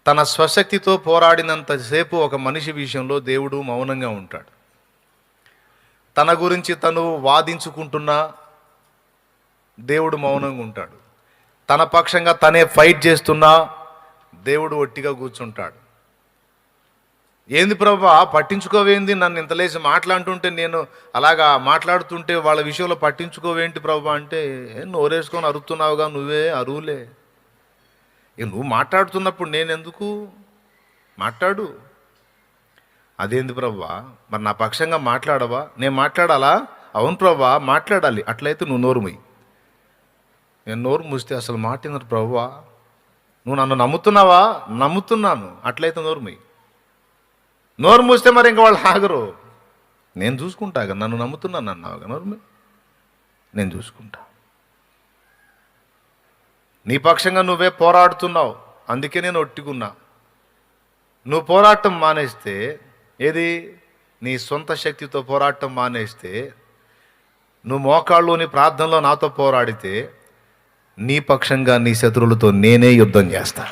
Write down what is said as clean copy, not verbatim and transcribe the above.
తన స్వశక్తితో పోరాడినంతసేపు ఒక మనిషి విషయంలో దేవుడు మౌనంగా ఉంటాడు. తన గురించి తను వాదించుకుంటున్నా దేవుడు మౌనంగా ఉంటాడు. తన పక్షంగా తనే ఫైట్ చేస్తున్నా దేవుడు ఒట్టిగా కూర్చుంటాడు. ఏంది ప్రభా పట్టించుకోవేంది, నన్ను ఇంతలేసి మాట్లాడుతుంటే నేను అలాగా మాట్లాడుతుంటే వాళ్ళ విషయంలో పట్టించుకోవేంటి ప్రభా అంటే, నోరేసుకొని అరుస్తున్నావుగా, నువ్వే అరువులే. నువ్వు మాట్లాడుతున్నప్పుడు నేనెందుకు మాట్లాడు. అదేంది ప్రభా, మరి నా పక్షంగా మాట్లాడవా? నేను మాట్లాడాలా? అవును ప్రభా మాట్లాడాలి. అట్లయితే నువ్వు నోరు మూయి. నేను నోరు మూస్తే అసలు మాటినరు ప్రభువా. నువ్వు నన్ను నమ్ముతున్నావా? నమ్ముతున్నాను. అట్లయితే నోరు మూయి. నోరు మూస్తే మరి ఇంకా వాళ్ళు ఆగరు. నేను చూసుకుంటాగా, నన్ను నమ్ముతున్నాను అన్నావుగా, నోరు మూయి, నేను చూసుకుంటా. నీ పక్షంగా నువ్వే పోరాడుతున్నావు, అందుకే నేను ఒట్టుకున్నా. నువ్వు పోరాటం మానేస్తే, ఏది నీ సొంత శక్తితో పోరాటం మానేస్తే, నువ్వు మోకాళ్ళలోని ప్రార్థనలో నాతో పోరాడితే, నీ పక్షంగా నీ శత్రువులతో నేనే యుద్ధం చేస్తా.